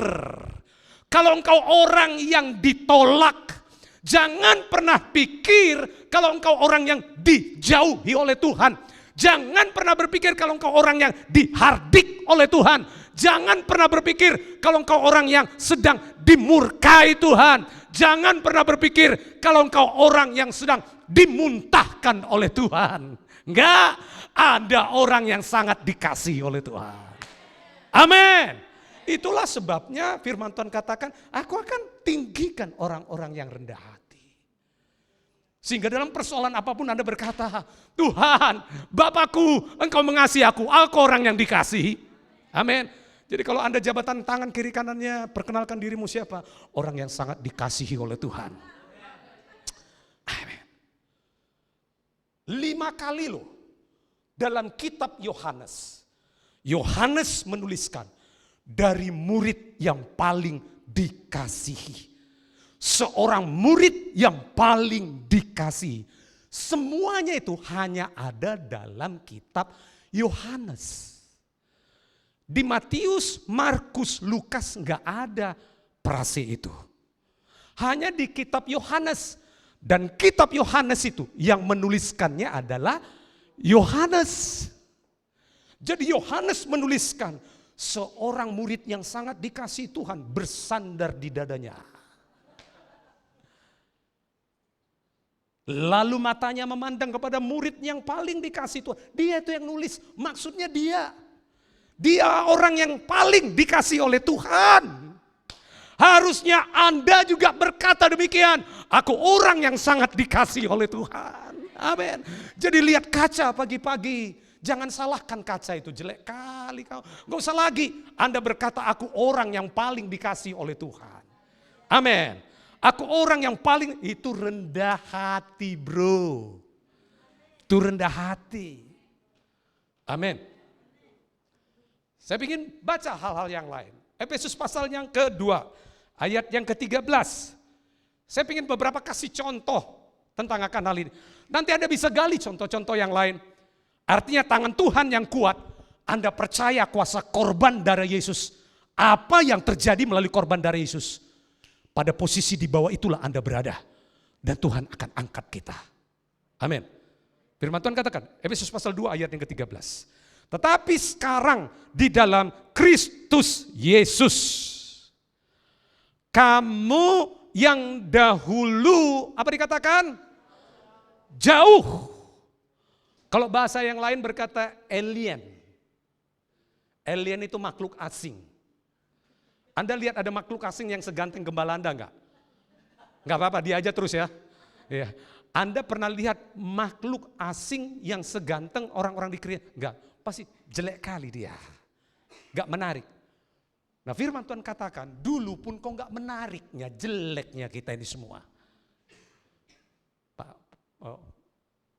kalau engkau orang yang ditolak. Jangan pernah pikir kalau engkau orang yang dijauhi oleh Tuhan. Jangan pernah berpikir kalau engkau orang yang dihardik oleh Tuhan. Jangan pernah berpikir kalau engkau orang yang sedang dimurkai Tuhan. Jangan pernah berpikir kalau engkau orang yang sedang dimuntahkan oleh Tuhan. Enggak, ada orang yang sangat dikasihi oleh Tuhan. Amin. Itulah sebabnya firman Tuhan katakan, aku akan tinggikan orang-orang yang rendah hati. Sehingga dalam persoalan apapun Anda berkata, Tuhan, Bapakku, Engkau mengasihi aku orang yang dikasihi. Amin. Jadi kalau Anda jabatan tangan kiri kanannya, perkenalkan dirimu siapa? Orang yang sangat dikasihi oleh Tuhan. Amin. 5 kali loh dalam kitab Yohanes. Yohanes menuliskan dari murid yang paling dikasihi. Seorang murid yang paling dikasihi. Semuanya itu hanya ada dalam kitab Yohanes. Di Matius, Markus, Lukas enggak ada prase itu. Hanya di kitab Yohanes. Dan kitab Yohanes itu yang menuliskannya adalah Yohanes. Jadi Yohanes menuliskan seorang murid yang sangat dikasihi Tuhan bersandar di dadanya. Lalu matanya memandang kepada murid yang paling dikasihi Tuhan. Dia itu yang nulis, maksudnya dia. Dia orang yang paling dikasihi oleh Tuhan. Harusnya Anda juga berkata demikian. Aku orang yang sangat dikasihi oleh Tuhan. Amin. Jadi lihat kaca pagi-pagi. Jangan salahkan kaca itu, jelek kali kau. Gak usah lagi Anda berkata aku orang yang paling dikasihi oleh Tuhan. Amin. Aku orang yang paling, itu rendah hati bro. itu rendah hati. Amin. Saya ingin baca hal-hal yang lain. Efesus pasal yang kedua, ayat yang ke-13. Saya ingin beberapa kasih contoh tentang akan hal ini. Nanti Anda bisa gali contoh-contoh yang lain. Artinya tangan Tuhan yang kuat, Anda percaya kuasa korban darah Yesus. Apa yang terjadi melalui korban darah Yesus? Pada posisi di bawah itulah Anda berada. Dan Tuhan akan angkat kita. Amin. Firman Tuhan katakan, Efesus pasal 2 ayat yang ke-13. Tetapi sekarang di dalam Kristus Yesus, kamu yang dahulu, apa dikatakan? Jauh. Kalau bahasa yang lain berkata alien. Alien itu makhluk asing. Anda lihat ada makhluk asing yang seganteng gembala Anda enggak? Enggak apa-apa, dia aja terus ya. Ya. Anda pernah lihat makhluk asing yang seganteng orang-orang di gereja? Enggak, pasti jelek kali dia. Enggak menarik. Nah firman Tuhan katakan, dulu pun kok enggak menariknya, jeleknya kita ini semua.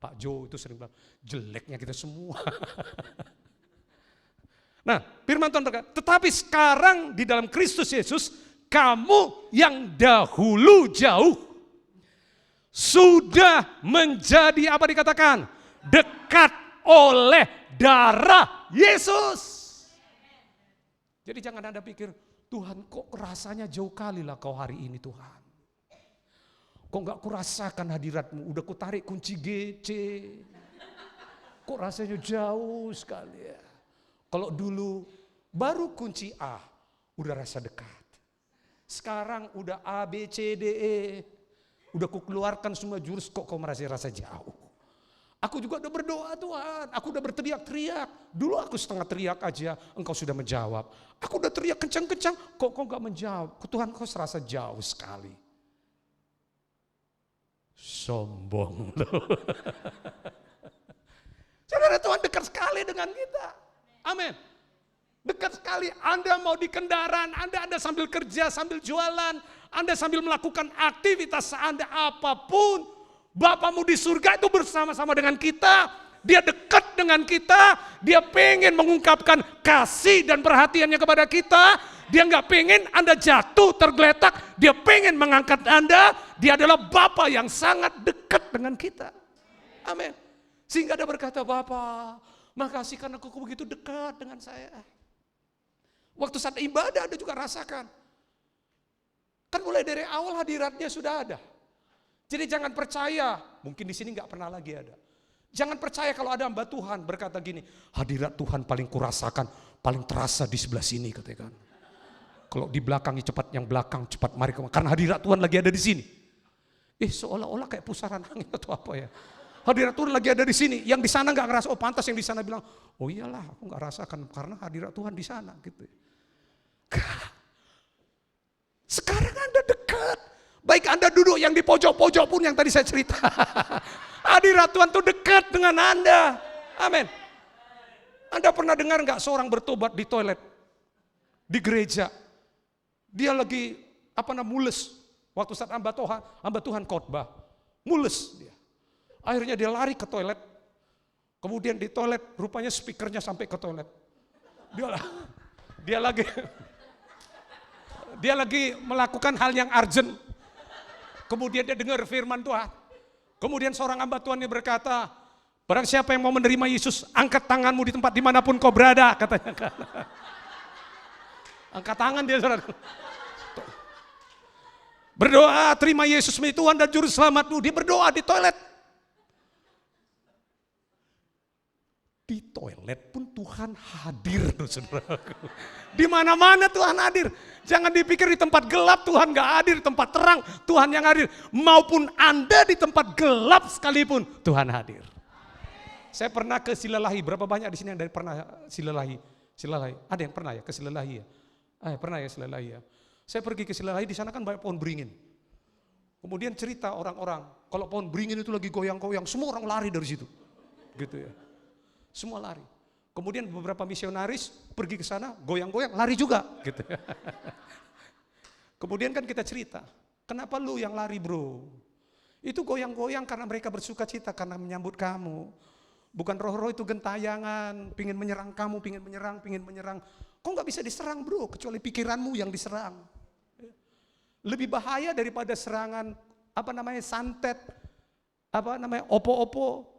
Pak Jo itu sering bilang, jeleknya kita semua. Nah firman Tuhan berkata, tetapi sekarang di dalam Kristus Yesus, kamu yang dahulu jauh, sudah menjadi apa dikatakan? Dekat oleh darah Yesus. Jadi jangan Anda pikir, Tuhan kok rasanya jauh kali lah kau hari ini Tuhan. Kok gak kurasakan hadiratmu, udah kutarik kunci GC. Kok rasanya jauh sekali ya. Kalau dulu baru kunci A, udah rasa dekat. Sekarang udah A, B, C, D, E. Udah kukeluarkan semua jurus, kok kau merasa rasa jauh. Aku juga udah berdoa Tuhan, aku udah berteriak-teriak. Dulu aku setengah teriak aja, engkau sudah menjawab. Aku udah teriak kencang-kencang, kok kau gak menjawab. Tuhan kau serasa jauh sekali. Sombong loh. Saudara, Tuhan dekat sekali dengan kita. Amin. Dekat sekali. Anda mau di kendaraan, Anda sambil kerja, sambil jualan, Anda sambil melakukan aktivitas Anda apapun. Bapamu di surga itu bersama-sama dengan kita. Dia dekat dengan kita. Dia pengen mengungkapkan kasih dan perhatiannya kepada kita. Dia nggak pengen Anda jatuh tergeletak. Dia pengen mengangkat Anda. Dia adalah Bapa yang sangat dekat dengan kita. Amin. Sehingga Anda berkata, Bapa, makasih karena kau begitu dekat dengan saya. Waktu saat ibadah Anda juga rasakan. Kan mulai dari awal hadiratnya sudah ada. Jadi jangan percaya, mungkin di sini nggak pernah lagi ada. Jangan percaya kalau ada hamba Tuhan berkata gini, hadirat Tuhan paling kurasakan, paling terasa di sebelah sini katakan. Kalau di belakangnya cepat, yang belakang cepat mari kemari. Karena hadirat Tuhan lagi ada di sini. Seolah-olah kayak pusaran angin atau apa ya. Hadirat Tuhan lagi ada di sini. Yang di sana nggak ngerasa, oh pantas yang di sana bilang, oh iyalah aku nggak rasakan karena hadirat Tuhan di sana gitu. Sekarang Anda dekat. Baik Anda duduk yang di pojok-pojok pun yang tadi saya cerita. Hadirat Tuhan itu dekat dengan Anda. Amin. Anda pernah dengar nggak seorang bertobat di toilet? Di gereja. Dia lagi mules. Waktu saat hamba Tuhan khotbah. Mules dia. Akhirnya dia lari ke toilet. Kemudian di toilet rupanya speakernya sampai ke toilet. Dia lagi melakukan hal yang urgent. Kemudian dia dengar firman Tuhan. Kemudian seorang hamba Tuhan ini berkata, barang siapa yang mau menerima Yesus, angkat tanganmu di tempat dimanapun kau berada, katanya. Angkat tangan dia, saudara. Berdoa, terima Yesus menjadi Tuhan dan Juru Selamatmu. Dia berdoa di toilet. Di toilet pun Tuhan hadir, saudaraku. Di mana-mana Tuhan hadir. Jangan dipikir di tempat gelap Tuhan gak hadir, di tempat terang Tuhan yang hadir. Maupun Anda di tempat gelap sekalipun Tuhan hadir. Saya pernah ke Silalahi. Berapa banyak di sini yang pernah Silalahi? Ada yang pernah ya ke Silalahi ya? Pernah ya Silalahi ya. Saya pergi ke Silalahi, di sana kan banyak pohon beringin. Kemudian cerita orang-orang, kalau pohon beringin itu lagi goyang-goyang, semua orang lari dari situ. Gitu ya. Semua lari. Kemudian beberapa misionaris pergi ke sana, goyang-goyang, lari juga. Gitu. Kemudian kan kita cerita, kenapa lu yang lari bro? Itu goyang-goyang karena mereka bersuka cita karena menyambut kamu. Bukan roh-roh itu gentayangan, pingin menyerang kamu, pingin menyerang. Kok nggak bisa diserang bro, kecuali pikiranmu yang diserang. Lebih bahaya daripada serangan, santet, opo-opo.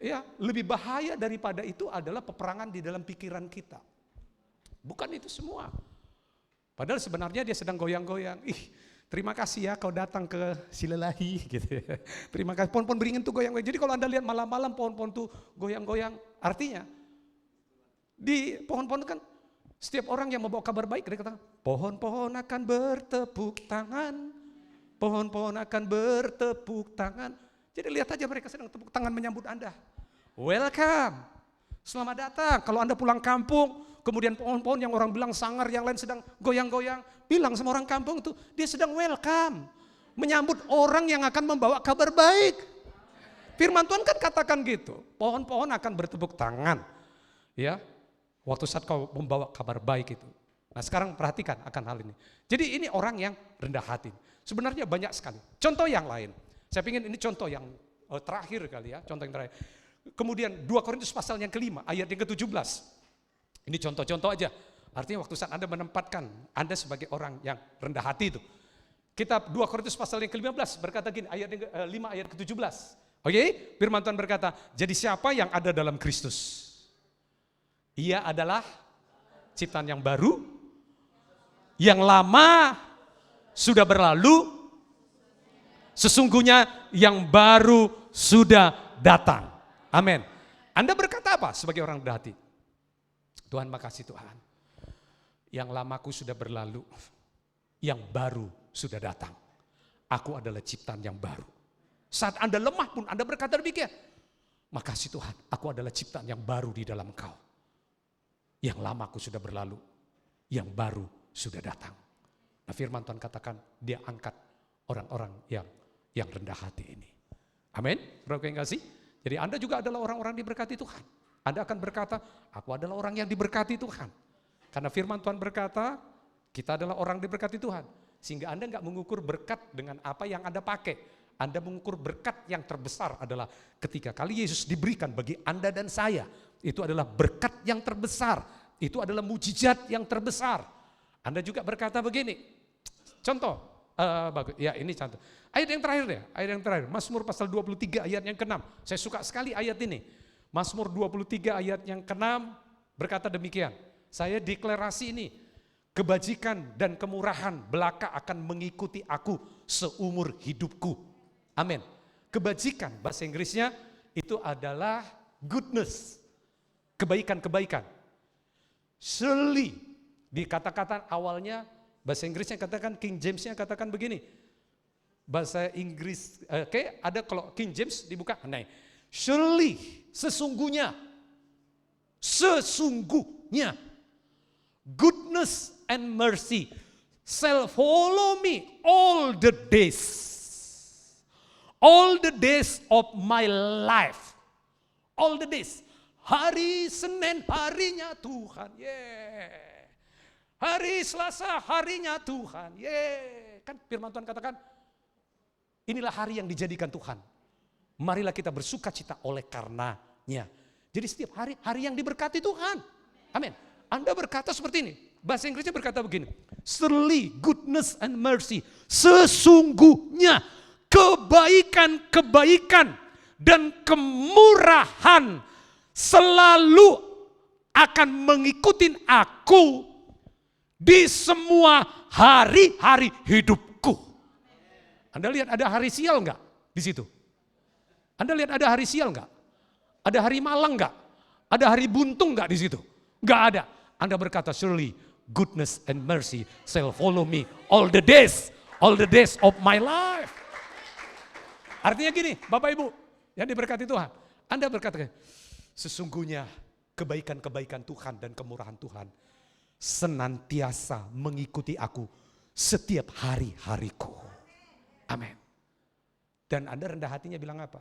Ya, lebih bahaya daripada itu adalah peperangan di dalam pikiran kita. Bukan itu semua. Padahal sebenarnya dia sedang goyang-goyang. Terima kasih ya kau datang ke Silelahi gitu ya. Terima kasih, pohon-pohon beringin tuh goyang-goyang. Jadi kalau Anda lihat malam-malam pohon-pohon tuh goyang-goyang, artinya di pohon-pohon kan setiap orang yang membawa kabar baik, dia kata, pohon-pohon akan bertepuk tangan, pohon-pohon akan bertepuk tangan. Jadi lihat aja mereka sedang tepuk tangan menyambut Anda. Welcome, selamat datang. Kalau Anda pulang kampung, kemudian pohon-pohon yang orang bilang sangar, yang lain sedang goyang-goyang, bilang sama orang kampung itu, dia sedang welcome. Menyambut orang yang akan membawa kabar baik. Firman Tuhan kan katakan gitu, pohon-pohon akan bertepuk tangan. Ya, waktu saat kau membawa kabar baik itu. Nah sekarang perhatikan akan hal ini. Jadi ini orang yang rendah hati. Sebenarnya banyak sekali. Contoh yang lain. Saya ingin ini contoh yang terakhir kali ya, contoh yang terakhir. Kemudian 2 Korintus pasal yang kelima, ayat yang ke-17. Ini contoh-contoh aja. Artinya waktu saat Anda menempatkan Anda sebagai orang yang rendah hati itu. Kitab 2 Korintus pasal yang ke-15 berkata gini, ayat yang ke-5 ayat ke-17. Oke, firman Tuhan berkata, jadi siapa yang ada dalam Kristus? Ia adalah ciptaan yang baru, yang lama sudah berlalu, sesungguhnya yang baru sudah datang. Amin. Anda berkata apa sebagai orang rendah hati? Tuhan makasih Tuhan, yang lamaku sudah berlalu, yang baru sudah datang. Aku adalah ciptaan yang baru. Saat Anda lemah pun Anda berkata demikian. Makasih Tuhan, aku adalah ciptaan yang baru di dalam Engkau. Yang lamaku sudah berlalu, yang baru sudah datang. Nah firman Tuhan katakan dia angkat orang-orang yang rendah hati ini. Amin, Saudara yang kasih. Jadi Anda juga adalah orang-orang diberkati Tuhan. Anda akan berkata, aku adalah orang yang diberkati Tuhan. Karena firman Tuhan berkata, kita adalah orang diberkati Tuhan. Sehingga Anda nggak mengukur berkat dengan apa yang Anda pakai. Anda mengukur berkat yang terbesar adalah ketika kali Yesus diberikan bagi Anda dan saya. Itu adalah berkat yang terbesar. Itu adalah mujizat yang terbesar. Anda juga berkata begini, contoh, bagus. Ya ini contoh. Ayat yang terakhir deh, ayat yang terakhir. Mazmur pasal 23 ayat yang ke-6. Saya suka sekali ayat ini. Mazmur 23 ayat yang ke-6 berkata demikian. Saya deklarasi ini, kebajikan dan kemurahan belaka akan mengikuti aku seumur hidupku. Amin. Kebajikan bahasa Inggrisnya itu adalah goodness. Kebaikan-kebaikan. Surely, di kata-kata awalnya bahasa Inggrisnya katakan, King James-nya katakan begini. Bahasa Inggris, ada kalau King James dibuka, nah, surely, sesungguhnya, goodness and mercy shall follow me all the days of my life, all the days. Hari Senin harinya Tuhan, hari Selasa harinya Tuhan, kan firman Tuhan katakan, inilah hari yang dijadikan Tuhan. Marilah kita bersuka cita oleh karenanya. Jadi setiap hari, hari yang diberkati Tuhan. Amin. Anda berkata seperti ini. Bahasa Inggrisnya berkata begini. Surely goodness and mercy. Sesungguhnya kebaikan-kebaikan dan kemurahan selalu akan mengikuti aku di semua hari-hari hidupku. Anda lihat ada hari sial enggak di situ? Anda lihat ada hari sial enggak? Ada hari malang enggak? Ada hari buntung enggak di situ? Enggak ada. Anda berkata, surely goodness and mercy shall follow me all the days of my life. Artinya gini, Bapak Ibu yang diberkati Tuhan. Anda berkata, sesungguhnya kebaikan-kebaikan Tuhan dan kemurahan Tuhan senantiasa mengikuti aku setiap hari-hariku. Amin. Dan Anda rendah hatinya bilang apa?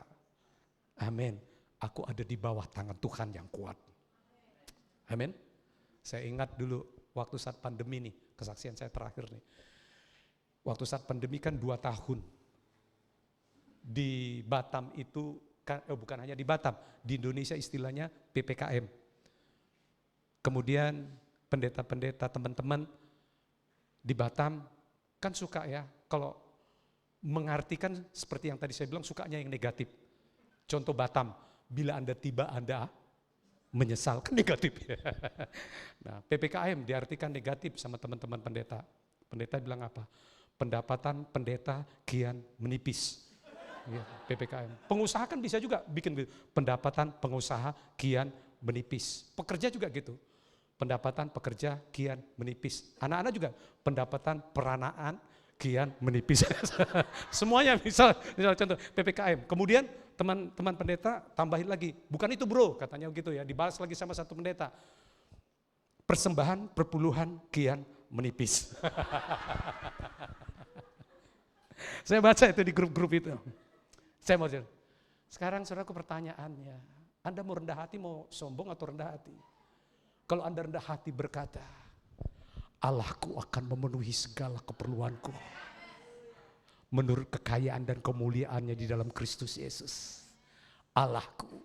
Amin. Aku ada di bawah tangan Tuhan yang kuat. Amin. Saya ingat dulu waktu saat pandemi nih, kesaksian saya terakhir nih. Waktu saat pandemi kan 2 tahun. di Batam itu, bukan hanya di Batam, di Indonesia istilahnya PPKM. Kemudian pendeta-pendeta teman-teman di Batam kan suka ya, kalau mengartikan seperti yang tadi saya bilang, sukanya yang negatif. Contoh Batam, bila Anda tiba Anda menyesal, kan negatif. Nah, PPKM diartikan negatif sama teman-teman pendeta. Pendeta bilang apa? Pendapatan pendeta kian menipis. Ya, PPKM. Pengusaha kan bisa juga bikin gitu. Pendapatan pengusaha kian menipis. Pekerja juga gitu. Pendapatan pekerja kian menipis. Anak-anak juga pendapatan peranaan kian menipis. Semuanya misal contoh PPKM. Kemudian teman-teman pendeta tambahin lagi, bukan itu bro, katanya gitu ya, dibahas lagi sama satu pendeta. Persembahan perpuluhan kian menipis. Saya baca itu di grup-grup itu. Saya mau jawab. Sekarang saudaraku pertanyaannya, Anda mau rendah hati, mau sombong atau rendah hati? Kalau Anda rendah hati berkata, Allahku akan memenuhi segala keperluanku menurut kekayaan dan kemuliaannya di dalam Kristus Yesus. Allahku,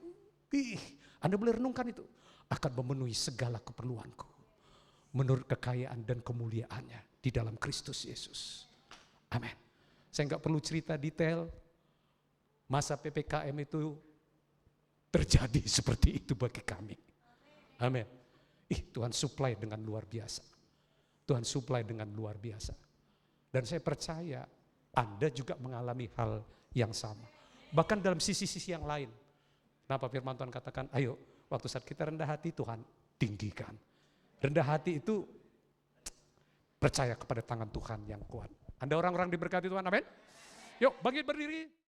Anda boleh renungkan itu, akan memenuhi segala keperluanku menurut kekayaan dan kemuliaannya di dalam Kristus Yesus. Amin. Saya nggak perlu cerita detail, masa PPKM itu terjadi seperti itu bagi kami. Amin. Tuhan supply dengan luar biasa. Tuhan supply dengan luar biasa. Dan saya percaya Anda juga mengalami hal yang sama. Bahkan dalam sisi-sisi yang lain. Kenapa firman Tuhan katakan, ayo waktu saat kita rendah hati Tuhan tinggikan. Rendah hati itu percaya kepada tangan Tuhan yang kuat. Anda orang-orang diberkati Tuhan, amin. Yuk bangkit berdiri.